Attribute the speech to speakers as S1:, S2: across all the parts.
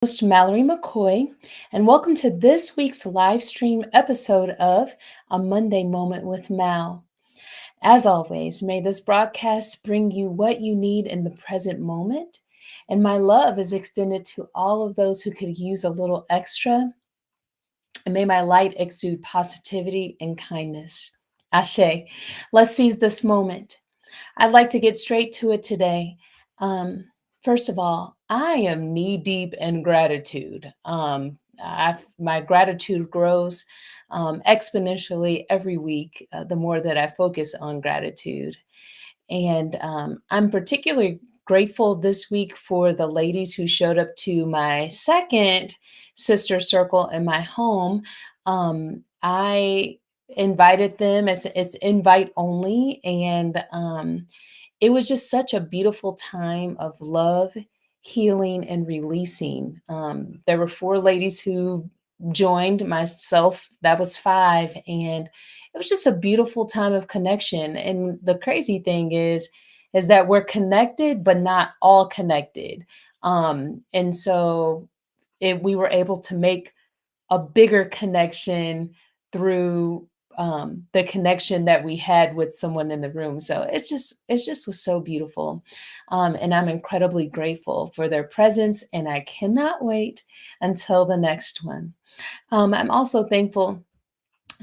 S1: Host Mallory McCoy, and welcome to this week's live stream episode of A Monday Moment with Mal. As always, may this broadcast bring you what you need in the present moment, and my love is extended to all of those who could use a little extra, and may my light exude positivity and kindness. Ashe, let's seize this moment. I'd like to get straight to it today. Um, First of all, I am knee deep in gratitude. My gratitude grows exponentially every week the more that I focus on gratitude. And I'm particularly grateful this week for the ladies who showed up to my second sister circle in my home. I invited them as it's invite only, and it was just such a beautiful time of love, healing, and releasing. There were four ladies who joined myself, that was five, and it was just a beautiful time of connection. And the crazy thing is that we're connected, but not all connected. And so we were able to make a bigger connection through the connection that we had with someone in the room. So it's just was so beautiful, and I'm incredibly grateful for their presence, and I cannot wait until the next one. I'm also thankful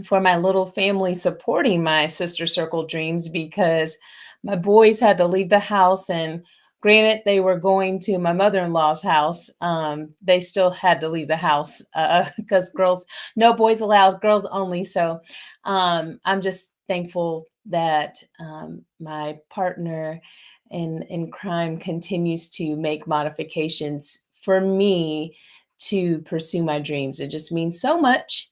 S1: for my little family supporting my sister circle dreams because my boys had to leave the house, and granted they were going to my mother-in-law's house. They still had to leave the house because girls, no boys allowed, girls only. So I'm just thankful that my partner in crime continues to make modifications for me to pursue my dreams. It just means so much,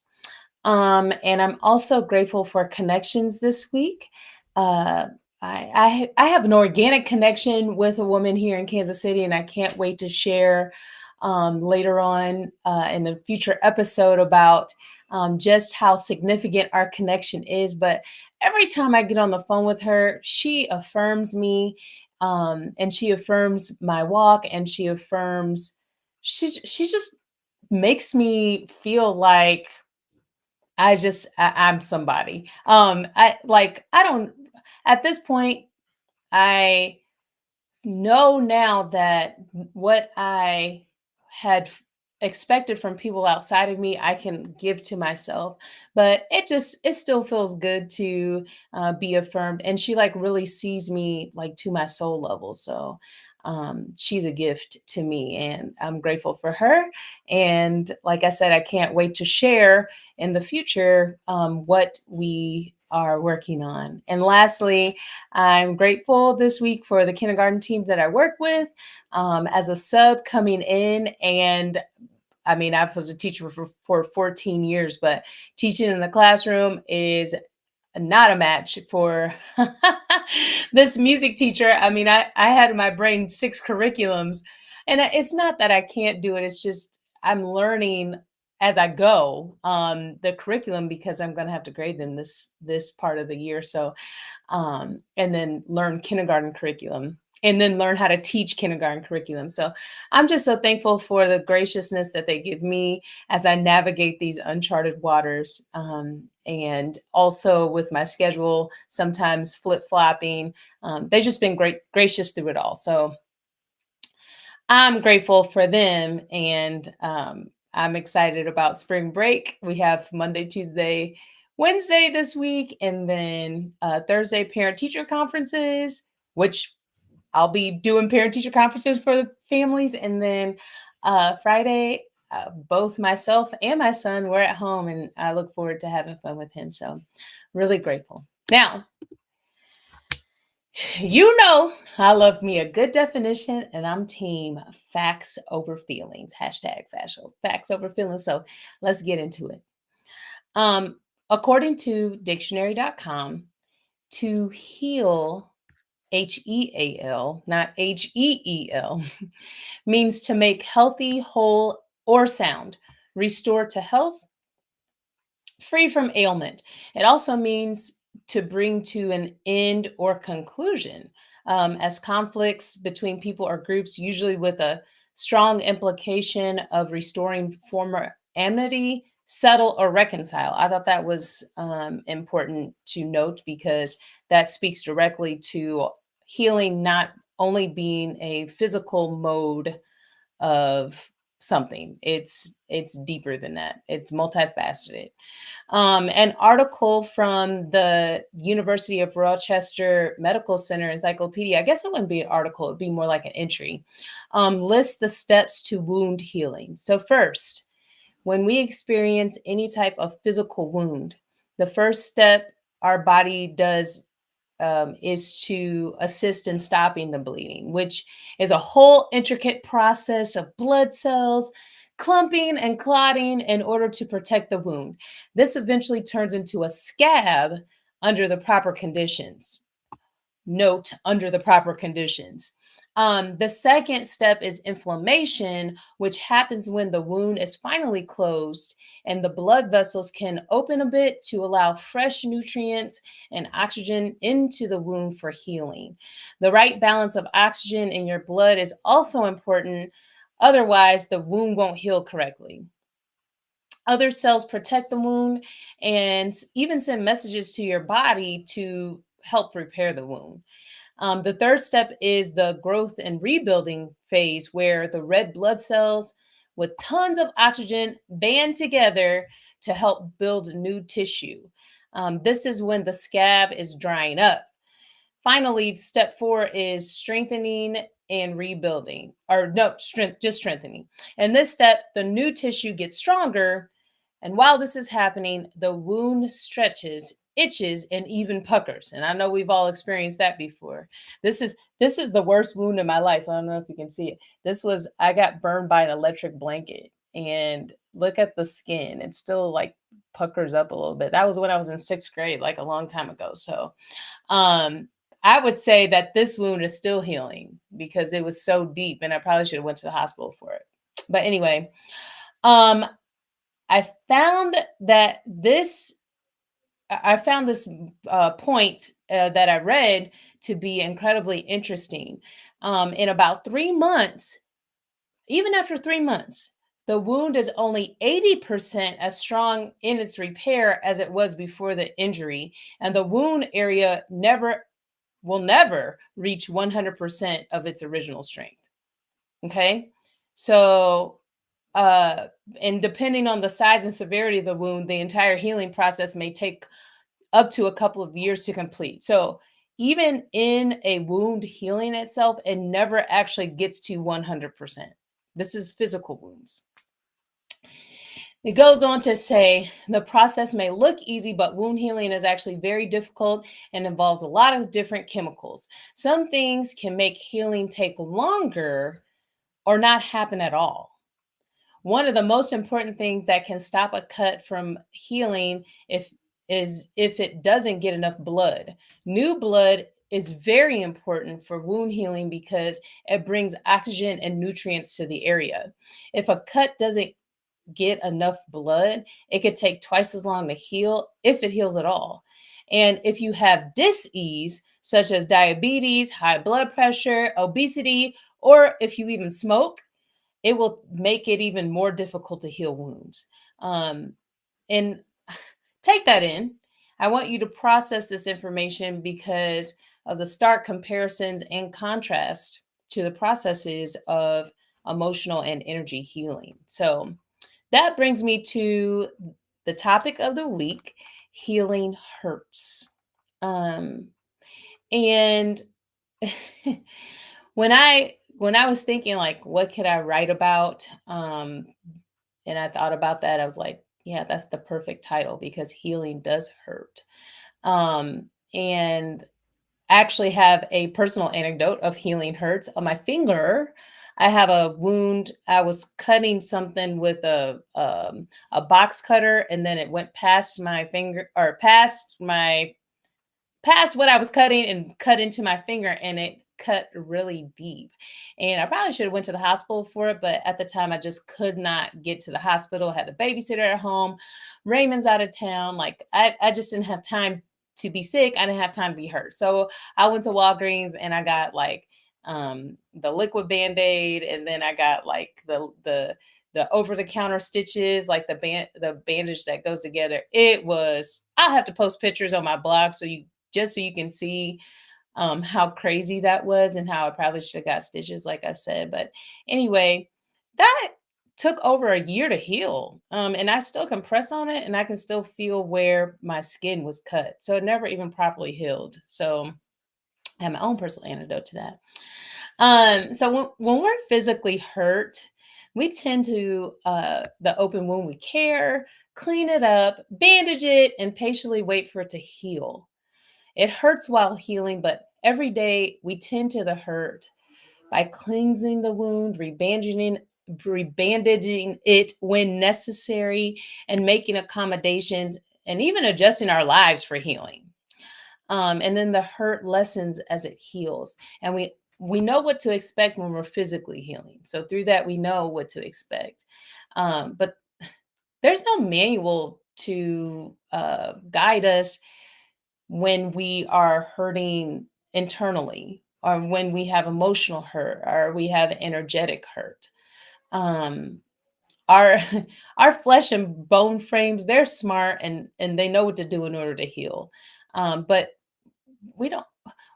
S1: and I'm also grateful for connections this week. Uh, I have an organic connection with a woman here in Kansas City, and I can't wait to share later on in a future episode about just how significant our connection is. But every time I get on the phone with her, she affirms me, and she affirms my walk, and she just makes me feel like I'm somebody. I don't at this point, I know now that what I had expected from people outside of me, I can give to myself. But it still feels good to be affirmed. And she like really sees me like to my soul level. So she's a gift to me, and I'm grateful for her. And like I said, I can't wait to share in the future what we are working on. And lastly, I'm grateful this week for the kindergarten teams that I work with as a sub coming in. And I mean, I was a teacher for 14 years, but teaching in the classroom is not a match for this music teacher. I mean, I had in my brain six curriculums, and it's not that I can't do it. It's just I'm learning as I go the curriculum because I'm going to have to grade them this part of the year. So and then learn kindergarten curriculum, and then learn how to teach kindergarten curriculum. So I'm just so thankful for the graciousness that they give me as I navigate these uncharted waters. And also with my schedule, sometimes flip flopping. They've just been gracious through it all. So I'm grateful for them. And I'm excited about spring break. We have Monday, Tuesday, Wednesday this week, and then Thursday parent teacher conferences, which I'll be doing parent teacher conferences for the families. And then Friday, both myself and my son were at home, and I look forward to having fun with him. So really grateful. Now, you know, I love me a good definition, and I'm team facts over feelings. Hashtag facts over feelings. So let's get into it. According to dictionary.com, to heal, HEAL, not HEEL, means to make healthy, whole, or sound, restore to health, free from ailment. It also means to bring to an end or conclusion, as conflicts between people or groups, usually with a Strong implication of restoring former amity, settle, or reconcile. I thought that was important to note because that speaks directly to healing not only being a physical mode of something. It's deeper than that. It's multifaceted. An article from the University of Rochester Medical Center Encyclopedia, I guess it wouldn't be an article, it'd be more like an entry, lists the steps to wound healing. So, first, when we experience any type of physical wound, the first step our body does is to assist in stopping the bleeding, which is a whole intricate process of blood cells clumping and clotting in order to protect the wound. This eventually turns into a scab under the proper conditions. Note, under the proper conditions. The second step is inflammation, which happens when the wound is finally closed and the blood vessels can open a bit to allow fresh nutrients and oxygen into the wound for healing. The right balance of oxygen in your blood is also important. Otherwise, the wound won't heal correctly. Other cells protect the wound and even send messages to your body to help repair the wound. The third step is the growth and rebuilding phase, where the red blood cells with tons of oxygen band together to help build new tissue. This is when the scab is drying up. Finally, step four is strengthening and rebuilding, or no, just strengthening. In this step, the new tissue gets stronger, and while this is happening, the wound stretches, itches, and even puckers. And I know we've all experienced that before. This is the worst wound in my life. I don't know if you can see it. I got burned by an electric blanket, and look at the skin. It still like puckers up a little bit. That was when I was in sixth grade, like a long time ago. So um I would say that this wound is still healing because it was so deep and I probably should have went to the hospital for it. But anyway, um I found that this I found this point that I read to be incredibly interesting. In about 3 months, even after 3 months, the wound is only 80% as strong in its repair as it was before the injury, and the wound area never reach 100% of its original strength. Okay. So, uh, and depending on the size and severity of the wound, the entire healing process may take up to a couple of years to complete. So, even in a wound healing itself, it never actually gets to 100%. This is physical wounds. It goes on to say the process may look easy, but wound healing is actually very difficult and involves a lot of different chemicals. Some things can make healing take longer or not happen at all. One of the most important things that can stop a cut from healing if it doesn't get enough blood. New blood is very important for wound healing because it brings oxygen and nutrients to the area. If a cut doesn't get enough blood, it could take twice as long to heal if it heals at all. And if you have dis-ease, such as diabetes, high blood pressure, obesity, or if you even smoke, it will make it even more difficult to heal wounds. And take that in. I want you to process this information because of the stark comparisons and contrast to the processes of emotional and energy healing. So, that brings me to the topic of the week: healing hurts. Um, and when I was thinking like what could I write about, and I thought about that, I was like, yeah, that's the perfect title because healing does hurt. And actually have a personal anecdote of healing hurts on my finger. I have a wound. I was cutting something with a box cutter, and then it went past my finger, or past what I was cutting and cut into my finger, and it cut really deep. And I probably should have went to the hospital for it, but at the time I just could not get to the hospital. I had a babysitter at home. Raymond's out of town. Like I just didn't have time to be sick. I didn't have time to be hurt. So I went to Walgreens and I got like the liquid band-aid, and then I got like the over-the-counter stitches, like the bandage that goes together. I'll have to post pictures on my blog so you can see how crazy that was and how I probably should have got stitches, like I said. But anyway, that took over a year to heal. And I still can press on it and I can still feel where my skin was cut. So it never even properly healed. So I have my own personal antidote to that. So when we're physically hurt, we tend to the open wound we care, clean it up, bandage it, and patiently wait for it to heal. It hurts while healing, but every day we tend to the hurt by cleansing the wound, rebandaging it when necessary, and making accommodations and even adjusting our lives for healing. And then the hurt lessens as it heals, and we know what to expect when we're physically healing. So through that, we know what to expect. But there's no manual to guide us when we are hurting internally, or when we have emotional hurt, or we have energetic hurt. Um, our our flesh and bone frames, they're smart and they know what to do in order to heal. But we don't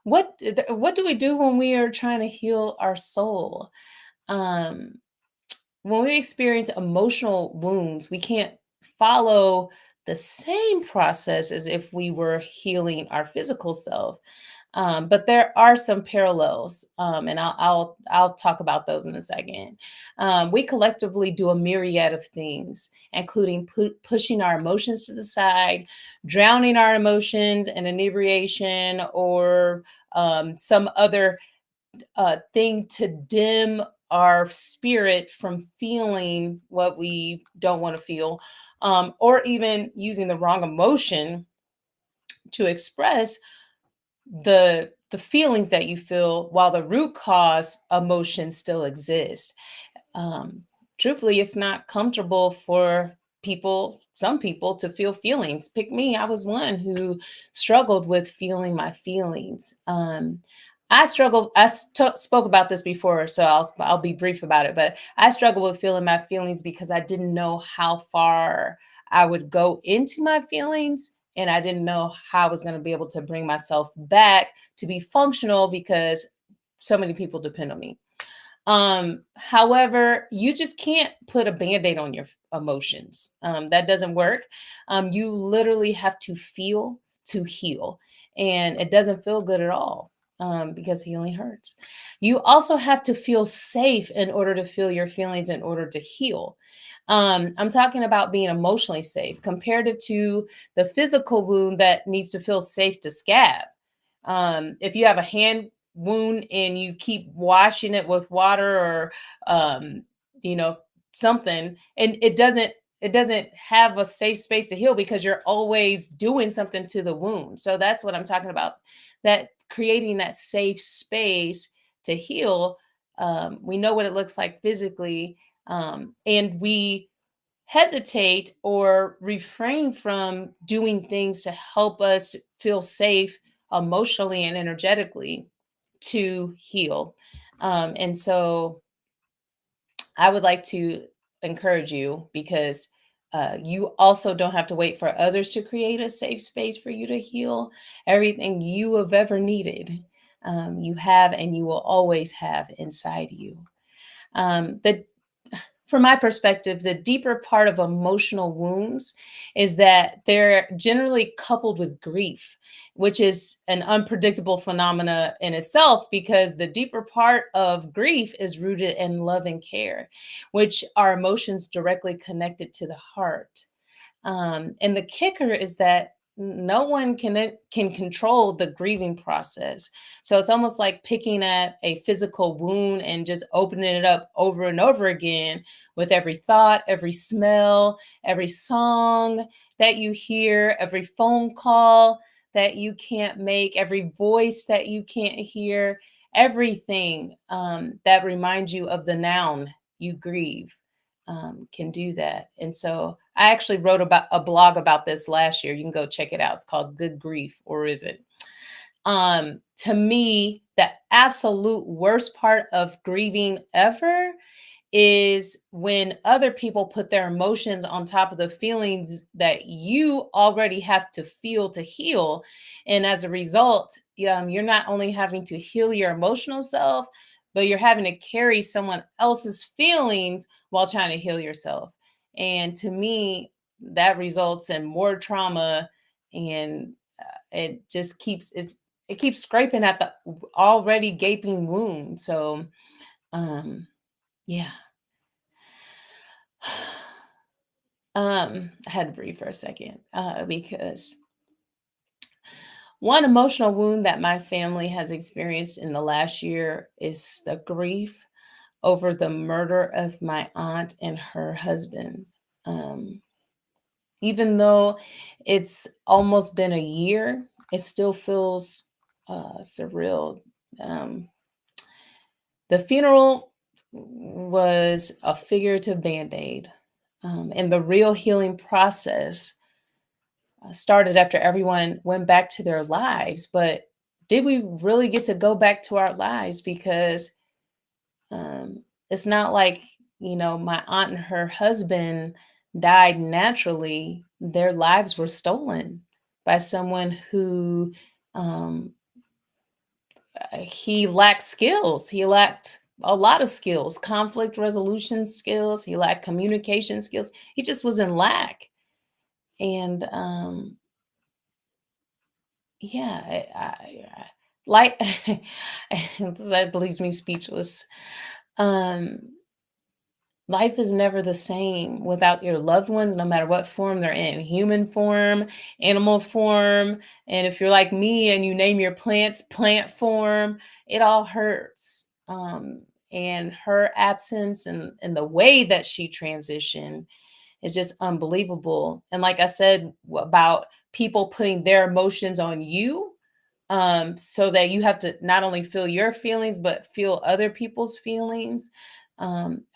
S1: what do we do when we are trying to heal our soul? Um, when we experience emotional wounds, we can't follow the same process as if we were healing our physical self. But there are some parallels, and I'll talk about those in a second. We collectively do a myriad of things, including pushing our emotions to the side, drowning our emotions in inebriation, or some other thing to dim our spirit from feeling what we don't want to feel, or even using the wrong emotion to express the feelings that you feel while the root cause emotion still exists. um, Truthfully, it's not comfortable for some people to feel feelings. Pick me, I was one who struggled with feeling my feelings. I struggled, spoke about this before, so I'll be brief about it, but I struggled with feeling my feelings because I didn't know how far I would go into my feelings, and I didn't know how I was going to be able to bring myself back to be functional because so many people depend on me. However, you just can't put a band-aid on your emotions. That doesn't work. You literally have to feel to heal, and it doesn't feel good at all. Because healing hurts. You also have to feel safe in order to feel your feelings in order to heal. I'm talking about being emotionally safe, comparative to the physical wound that needs to feel safe to scab. If you have a hand wound and you keep washing it with water or um, you know something, and it doesn't have a safe space to heal because you're always doing something to the wound. So that's what I'm talking about, that creating that safe space to heal. We know what it looks like physically, and we hesitate or refrain from doing things to help us feel safe emotionally and energetically to heal. And so I would like to encourage you, because you also don't have to wait for others to create a safe space for you to heal. Everything you have ever needed, you have and you will always have inside you. The From my perspective, the deeper part of emotional wounds is that they're generally coupled with grief, which is an unpredictable phenomena in itself, because the deeper part of grief is rooted in love and care, which are emotions directly connected to the heart. And the kicker is that no one can control the grieving process. So it's almost like picking at a physical wound and just opening it up over and over again with every thought, every smell, every song that you hear, every phone call that you can't make, every voice that you can't hear, everything that reminds you of the noun you grieve can do that. And so I actually wrote about a blog about this last year. You can go check it out. It's called Good Grief, or is it? To me, the absolute worst part of grieving ever is when other people put their emotions on top of the feelings that you already have to feel to heal. And as a result, you're not only having to heal your emotional self, but you're having to carry someone else's feelings while trying to heal yourself. And to me, that results in more trauma, and it just it keeps scraping at the already gaping wound. So, yeah. I had to breathe for a second, because one emotional wound that my family has experienced in the last year is the grief over the murder of my aunt and her husband. Um, Even though it's almost been a year, it still feels surreal. Um, the funeral was a figurative band aid, and the real healing process started after everyone went back to their lives. But did we really get to go back to our lives? Because it's not like, my aunt and her husband died naturally. Their lives were stolen by someone who, um, he lacked skills. He lacked a lot of skills, conflict resolution skills. He lacked communication skills. He just was in lack. And yeah, like that leaves me speechless. Um, Life is never the same without your loved ones, no matter what form they're in, human form, animal form, and if you're like me and you name your plants plant form, it all hurts. And her absence and the way that she transitioned is just unbelievable. And like I said about people putting their emotions on you, so that you have to not only feel your feelings but feel other people's feelings.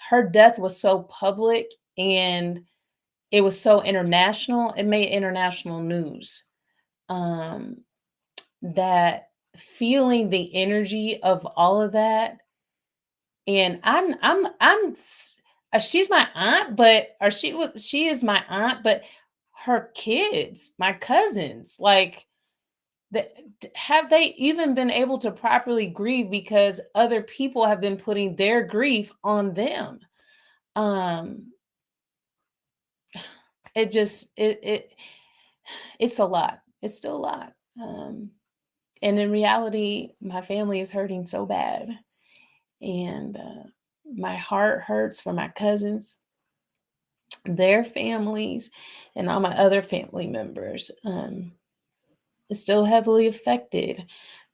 S1: Her death was so public, and it was so international. It made international news. um that feeling the energy of all of that. And she's my aunt, but or she is my aunt, but her kids, my cousins, like, have they even been able to properly grieve because other people have been putting their grief on them? Um, it just it's a lot. It's still a lot. And in reality, my family is hurting so bad, and my heart hurts for my cousins, their families, and all my other family members. Is still heavily affected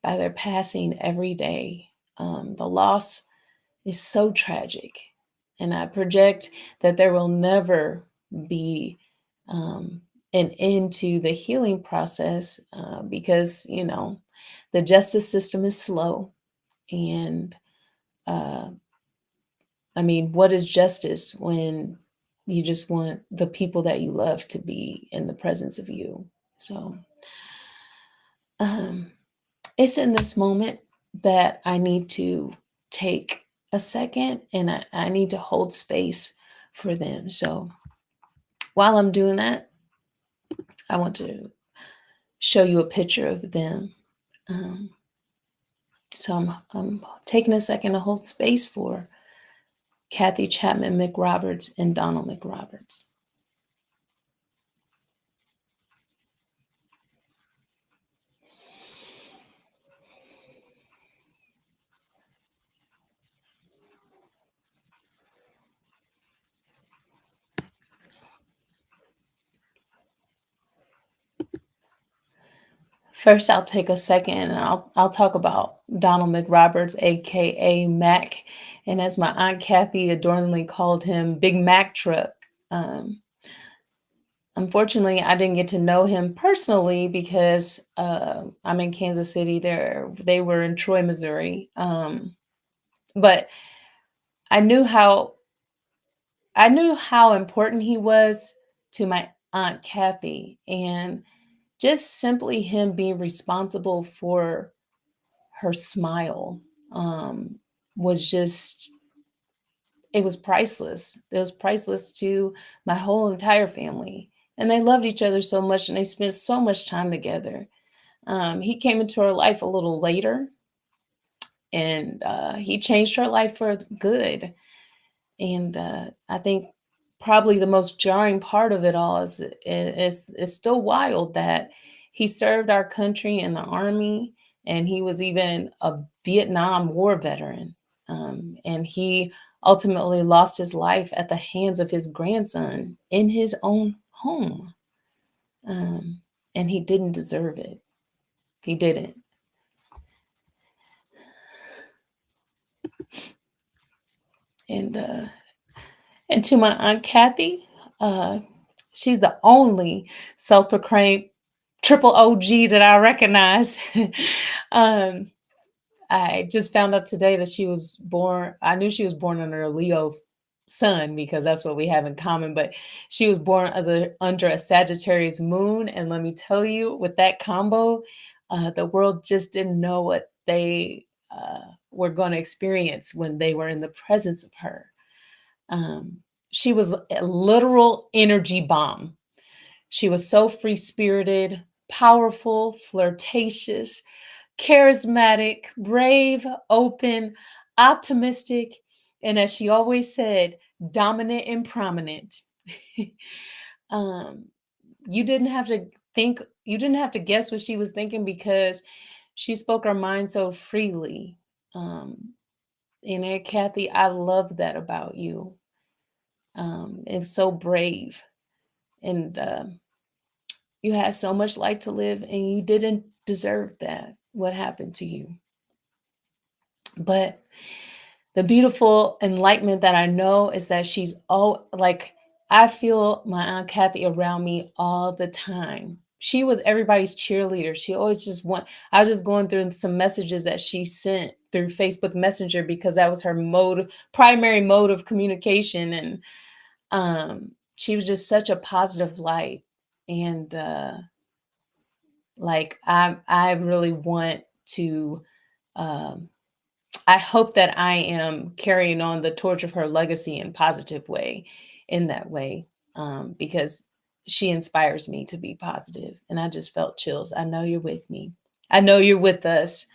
S1: by their passing every day. The loss is so tragic, and I project that there will never be um, an end to the healing process, because, the justice system is slow. And uh, I mean, what is justice when you just want the people that you love to be in the presence of you? So, um, it's in this moment that I need to take a second, and I need to hold space for them. So while I'm doing that, I want to show you a picture of them. Um, so I'm taking a second to hold space for Kathy Chapman McRoberts and Donald McRoberts. First, I'll take a second and I'll talk about Donald McRoberts, aka Mac, and as my aunt Kathy adorningly called him, Big Mac Truck. Um, Unfortunately, I didn't get to know him personally because I'm in Kansas City. They were in Troy, Missouri. But I knew how I knew how important he was to my aunt Kathy, and just simply him being responsible for her smile um, was just, it was priceless. It was priceless to my whole entire family. And they loved each other so much and they spent so much time together. He came into her life a little later and he changed her life for good. And I think probably the most jarring part of it all is still wild that he served our country in the army, and he was even a Vietnam War veteran. And he ultimately lost his life at the hands of his grandson in his own home. Um, and he didn't deserve it. He didn't. And and to my aunt Kathy, uh, she's the only self-proclaimed triple OG that I recognize. um, I just found out today that she was born. I knew she was born under a Leo sun because that's what we have in common. But she was born under a Sagittarius moon, and let me tell you, with that combo, the world just didn't know what they were going to experience when they were in the presence of her. Um, she was a literal energy bomb. She was so free spirited, powerful, flirtatious, charismatic, brave, open, optimistic, and as she always said, dominant and prominent. um, you didn't have to you didn't have to guess what she was thinking because she spoke her mind so freely. Um, and Aunt Kathy, I love that about you. It's so brave. And you had so much life to live and you didn't deserve that, what happened to you. But the beautiful enlightenment that I know is that she's all like, I feel my Aunt Kathy around me all the time. She was everybody's cheerleader. She always just want, I was just going through some messages that she sent through Facebook Messenger because that was her primary mode of communication. And she was just such a positive light. And like I really want to um I hope that I am carrying on the torch of her legacy in positive way, in that way, because she inspires me to be positive, and I just felt chills. I know you're with me. I know you're with us.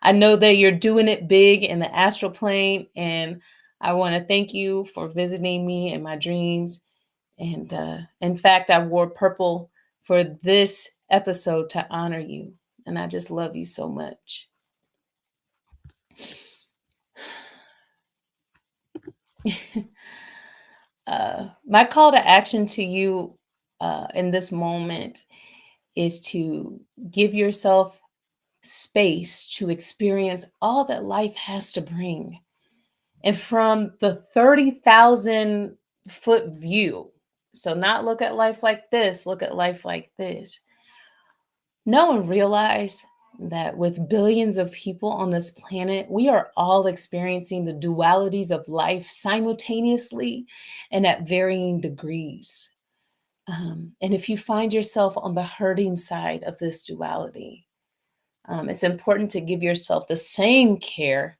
S1: I know that you're doing it big in the astral plane, and I want to thank you for visiting me in my dreams. And in fact, I wore purple for this episode to honor you, and I just love you so much. My call to action to you in this moment is to give yourself space to experience all that life has to bring. And from the 30,000-foot view, so not look at life like this, look at life like this. Know and realize that with billions of people on this planet, we are all experiencing the dualities of life simultaneously and at varying degrees. And if you find yourself on the hurting side of this duality, it's important to give yourself the same care,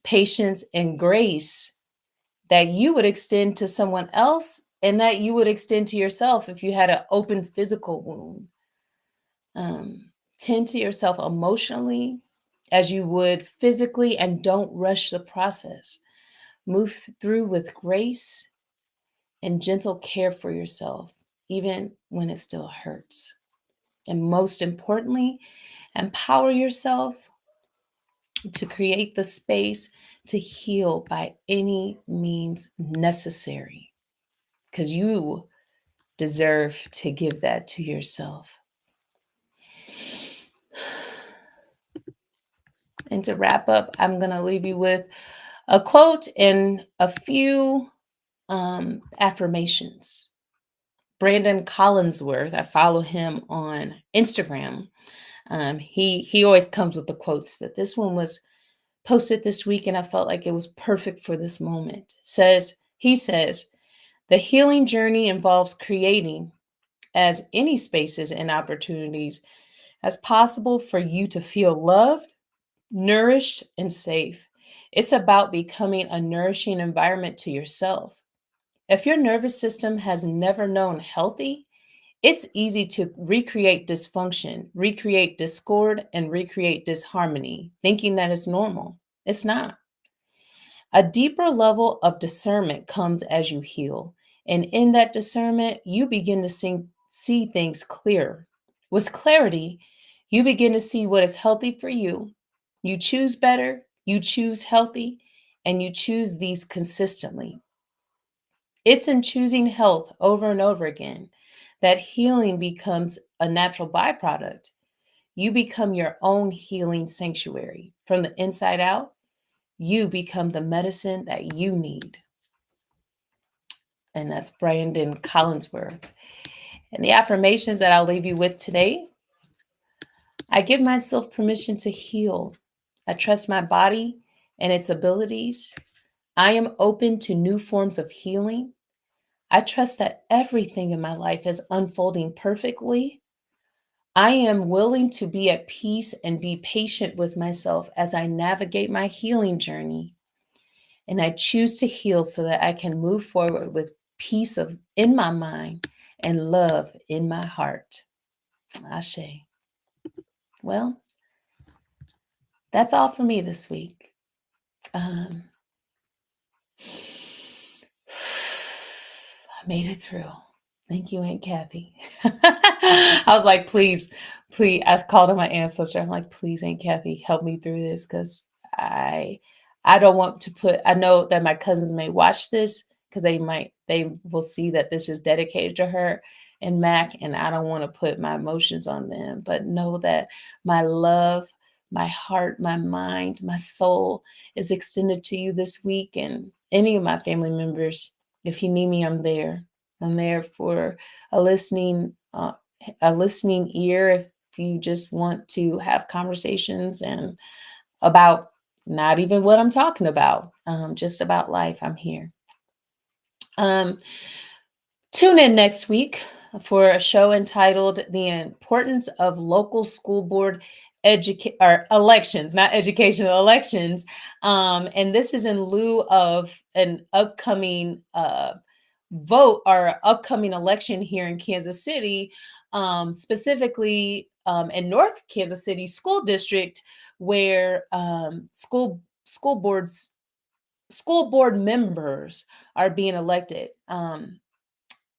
S1: patience, and grace that you would extend to someone else and that you would extend to yourself if you had an open physical wound. Tend to yourself emotionally as you would physically and don't rush the process. Move through with grace and gentle care for yourself, even when it still hurts. And most importantly, empower yourself to create the space to heal by any means necessary because you deserve to give that to yourself. And to wrap up, I'm going to leave you with a quote and a few affirmations. Brandon Collinsworth, I follow him on Instagram. He always comes with the quotes, but this one was posted this week, and I felt like it was perfect for this moment. He says, the healing journey involves creating as any spaces and opportunities as possible for you to feel loved, nourished, and safe. It's about becoming a nourishing environment to yourself. If your nervous system has never known healthy, it's easy to recreate dysfunction, recreate discord, and recreate disharmony, thinking that it's normal. It's not. A deeper level of discernment comes as you heal. And in that discernment, you begin to see things clearer. With clarity, you begin to see what is healthy for you. You choose better, you choose healthy, and you choose these consistently. It's in choosing health over and over again that healing becomes a natural byproduct. You become your own healing sanctuary. From the inside out, you become the medicine that you need. And that's Brandon Collinsworth. And the affirmations that I'll leave you with today: I give myself permission to heal. I trust my body and its abilities. I am open to new forms of healing. I trust that everything in my life is unfolding perfectly. I am willing to be at peace and be patient with myself as I navigate my healing journey. And I choose to heal so that I can move forward with peace in my mind and love in my heart. Ashe. Well, that's all for me this week. Um, I made it through. Thank you, Aunt Kathy. I was like, please. I called on my ancestor. I'm like, please, Aunt Kathy, help me through this because I I don't want to put. I know that my cousins may watch this because they will see that this is dedicated to her and Mac, and I don't want to put my emotions on them. But know that my love, my heart, my mind, my soul is extended to you this week and any of my family members. If you need me, I'm there. I'm there for a listening uh, a listening ear if you just want to have conversations and about not even what I'm talking about, just about life. I'm here. Um, Tune in next week for a show entitled "The Importance of Local School Board or Elections," not education, elections. And this is in lieu of an upcoming vote or upcoming election here in Kansas City, specifically in North Kansas City School District, where school board members are being elected.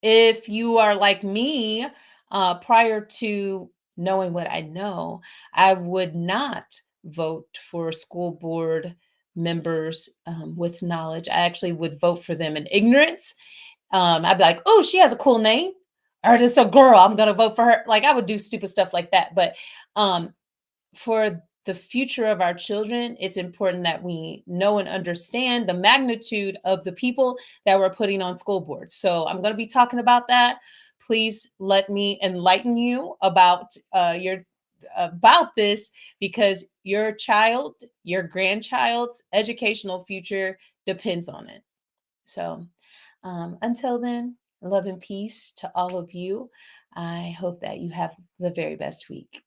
S1: If you are like me, prior to knowing what I know, I would not vote for school board members with knowledge. I actually would vote for them in ignorance. I'd be like, oh, she has a cool name. Or this a girl, I'm gonna vote for her. Like I would do stupid stuff like that. But um, for the future of our children, it's important that we know and understand the magnitude of the people that we're putting on school boards. So I'm going to be talking about that. Please let me enlighten you about this because your child, your grandchild's educational future depends on it. So until then, love and peace to all of you. I hope that you have the very best week.